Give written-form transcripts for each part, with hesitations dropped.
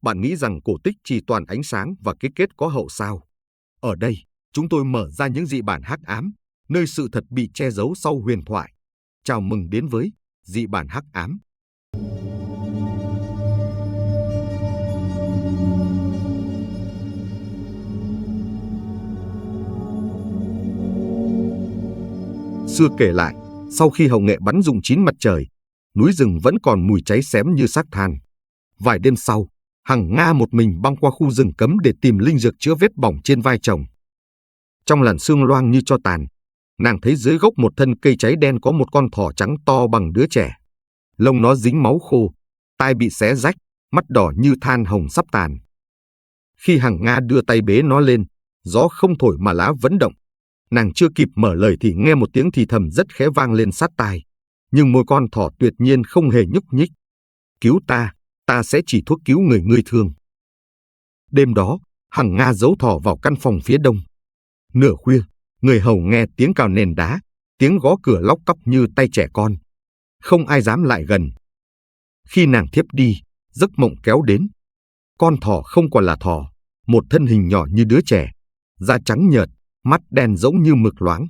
Bạn nghĩ rằng cổ tích chỉ toàn ánh sáng và cái kết có hậu sao? Ở đây, chúng tôi mở ra những dị bản hắc ám, nơi sự thật bị che giấu sau huyền thoại. Chào mừng đến với dị bản hắc ám. Xưa kể lại, sau khi Hậu Nghệ bắn rụng 9 mặt trời, núi rừng vẫn còn mùi cháy xém như xác than. Vài đêm sau, Hằng Nga một mình băng qua khu rừng cấm để tìm linh dược chữa vết bỏng trên vai chồng. Trong làn sương loang như tro tàn, nàng thấy dưới gốc một thân cây cháy đen có một con thỏ trắng to bằng đứa trẻ. Lông nó dính máu khô, tai bị xé rách, mắt đỏ như than hồng sắp tàn. Khi Hằng Nga đưa tay bế nó lên, gió không thổi mà lá vẫn động. Nàng chưa kịp mở lời thì nghe một tiếng thì thầm rất khẽ vang lên sát tai, nhưng môi con thỏ tuyệt nhiên không hề nhúc nhích. Cứu ta, ta sẽ chỉ thuốc cứu người ngươi thương. Đêm đó, Hằng Nga giấu thỏ vào căn phòng phía đông. Nửa khuya, người hầu nghe tiếng cào nền đá, tiếng gõ cửa lóc cóc như tay trẻ con. Không ai dám lại gần. Khi nàng thiếp đi, giấc mộng kéo đến. Con thỏ không còn là thỏ, một thân hình nhỏ như đứa trẻ, da trắng nhợt, mắt đen giống như mực loáng.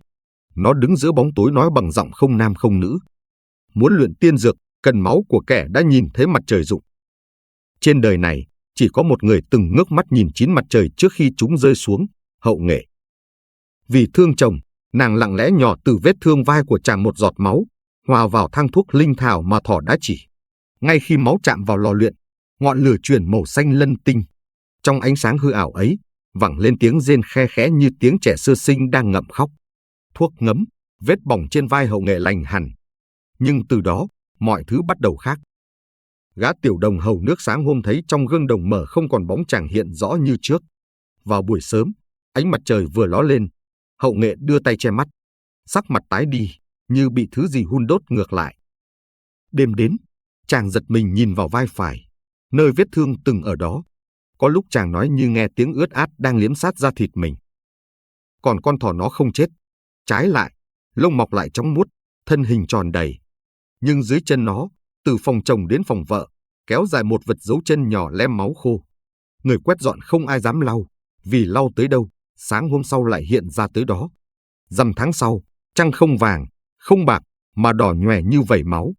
Nó đứng giữa bóng tối nói bằng giọng không nam không nữ. Muốn luyện tiên dược, cần máu của kẻ đã nhìn thấy mặt trời rụng. Trên đời này, chỉ có một người từng ngước mắt nhìn 9 mặt trời trước khi chúng rơi xuống, Hậu Nghệ. Vì thương chồng, nàng lặng lẽ nhỏ từ vết thương vai của chàng một giọt máu, hòa vào thang thuốc linh thảo mà thỏ đã chỉ. Ngay khi máu chạm vào lò luyện, ngọn lửa chuyển màu xanh lân tinh. Trong ánh sáng hư ảo ấy, vẳng lên tiếng rên khe khẽ như tiếng trẻ sơ sinh đang ngậm khóc. Thuốc ngấm, vết bỏng trên vai Hậu Nghệ lành hẳn. Nhưng từ đó, mọi thứ bắt đầu khác. Gã tiểu đồng hầu nước sáng hôm thấy trong gương đồng mở không còn bóng chàng hiện rõ như trước. Vào buổi sớm, ánh mặt trời vừa ló lên, Hậu Nghệ đưa tay che mắt, sắc mặt tái đi, như bị thứ gì hun đốt ngược lại. Đêm đến, chàng giật mình nhìn vào vai phải, nơi vết thương từng ở đó. Có lúc chàng nói như nghe tiếng ướt át đang liếm sát da thịt mình. Còn con thỏ nó không chết, trái lại, lông mọc lại chóng muốt, thân hình tròn đầy. Nhưng dưới chân nó, từ phòng chồng đến phòng vợ, kéo dài một vệt dấu chân nhỏ lem máu khô. Người quét dọn không ai dám lau, vì lau tới đâu, sáng hôm sau lại hiện ra tới đó. Rằm tháng sau, trăng không vàng, không bạc, mà đỏ nhòe như vẩy máu.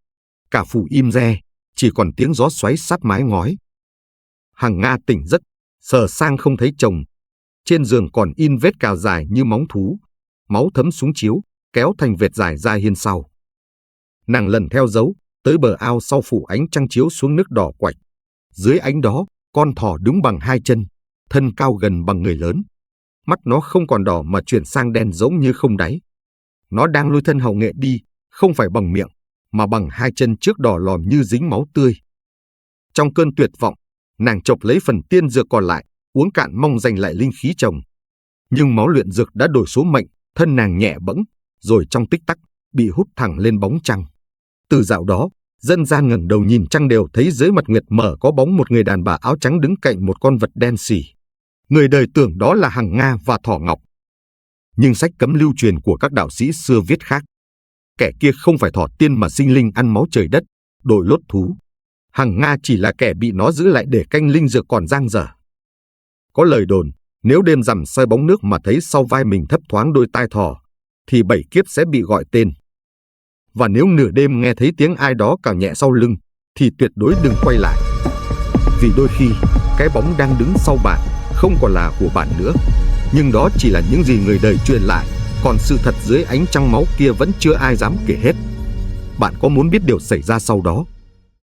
Cả phủ im re, chỉ còn tiếng gió xoáy sát mái ngói. Hằng Nga tỉnh giấc, sờ sang không thấy chồng. Trên giường còn in vết cào dài như móng thú, máu thấm xuống chiếu, kéo thành vệt dài ra hiên sau. Nàng lần theo dấu, tới bờ ao sau phủ ánh trăng chiếu xuống nước đỏ quạch. Dưới ánh đó, con thỏ đứng bằng hai chân, thân cao gần bằng người lớn. Mắt nó không còn đỏ mà chuyển sang đen giống như không đáy. Nó đang lôi thân Hậu Nghệ đi, không phải bằng miệng, mà bằng hai chân trước đỏ lòm như dính máu tươi. Trong cơn tuyệt vọng, nàng chộp lấy phần tiên dược còn lại, uống cạn mong giành lại linh khí chồng. Nhưng máu luyện dược đã đổi số mệnh, thân nàng nhẹ bẫng, rồi trong tích tắc, bị hút thẳng lên bóng trăng. Từ dạo đó, dân gian ngẩng đầu nhìn trăng đều thấy dưới mặt nguyệt mở có bóng một người đàn bà áo trắng đứng cạnh một con vật đen sì. Người đời tưởng đó là Hằng Nga và Thỏ Ngọc. Nhưng sách cấm lưu truyền của các đạo sĩ xưa viết khác. Kẻ kia không phải thỏ tiên mà sinh linh ăn máu trời đất, đổi lốt thú. Hằng Nga chỉ là kẻ bị nó giữ lại để canh linh dược còn dang dở. Có lời đồn, nếu đêm rằm soi bóng nước mà thấy sau vai mình thấp thoáng đôi tai thỏ, thì 7 kiếp sẽ bị gọi tên. Và nếu nửa đêm nghe thấy tiếng ai đó cào nhẹ sau lưng, thì tuyệt đối đừng quay lại. Vì đôi khi, cái bóng đang đứng sau bạn không còn là của bạn nữa. Nhưng đó chỉ là những gì người đời truyền lại, còn sự thật dưới ánh trăng máu kia vẫn chưa ai dám kể hết. Bạn có muốn biết điều xảy ra sau đó?